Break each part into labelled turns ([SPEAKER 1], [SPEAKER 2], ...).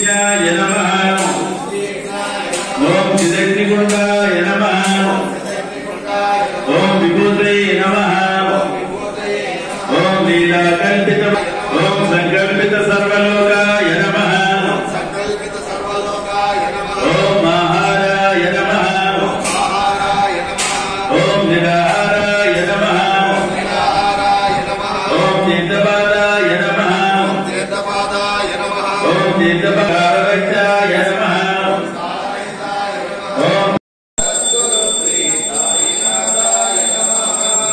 [SPEAKER 1] श्रीकृष्णाय नमः। ओम चिदग्निकुंडाय नमः। ओम विभूतये नमः। ओम लीलाकल्पित ओम संकल्पित सर्वलोकाय नमः। ओम महाराय नमः। ओम निराहाराय नमः। ओम तीर्थपादाय नमः। ओम तीर्थपादाय नमः। ओम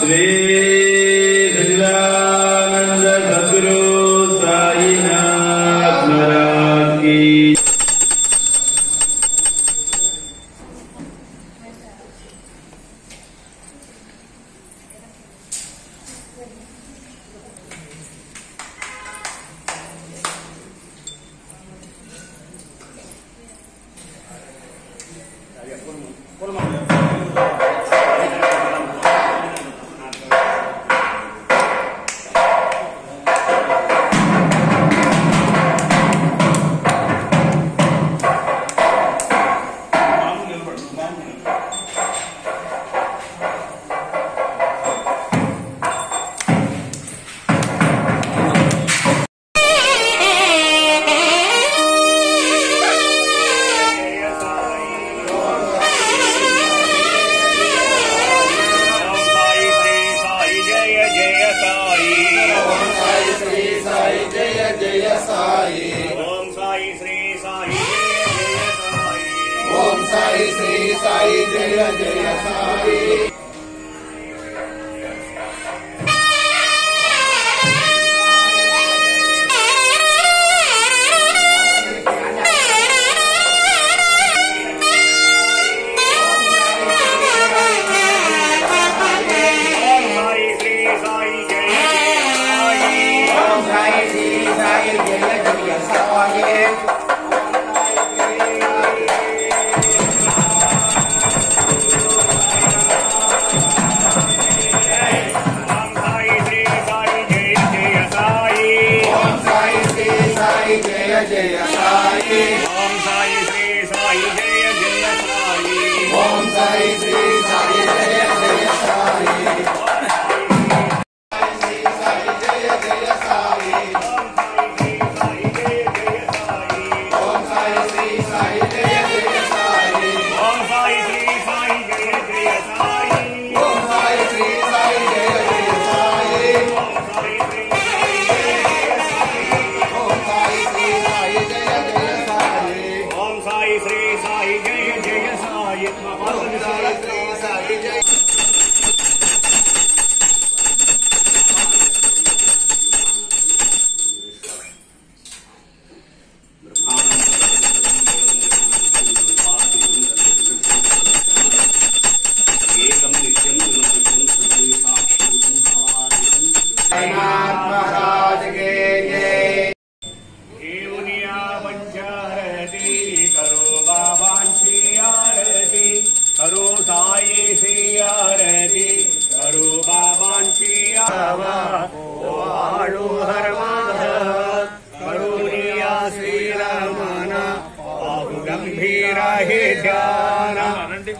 [SPEAKER 1] श्री सच्चिदानंद सद्गुरु साईनाथ महाराज की।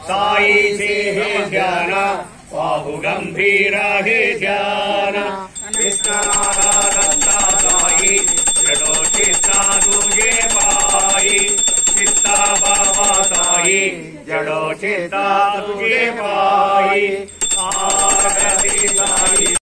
[SPEAKER 2] साई से ध्यान बाहु गंभीर ध्यान कृष्णानंदा साई जड़ो चित्ता तुझे पाई चित्ता बाबा साई जड़ो चित्ता तुझे पाई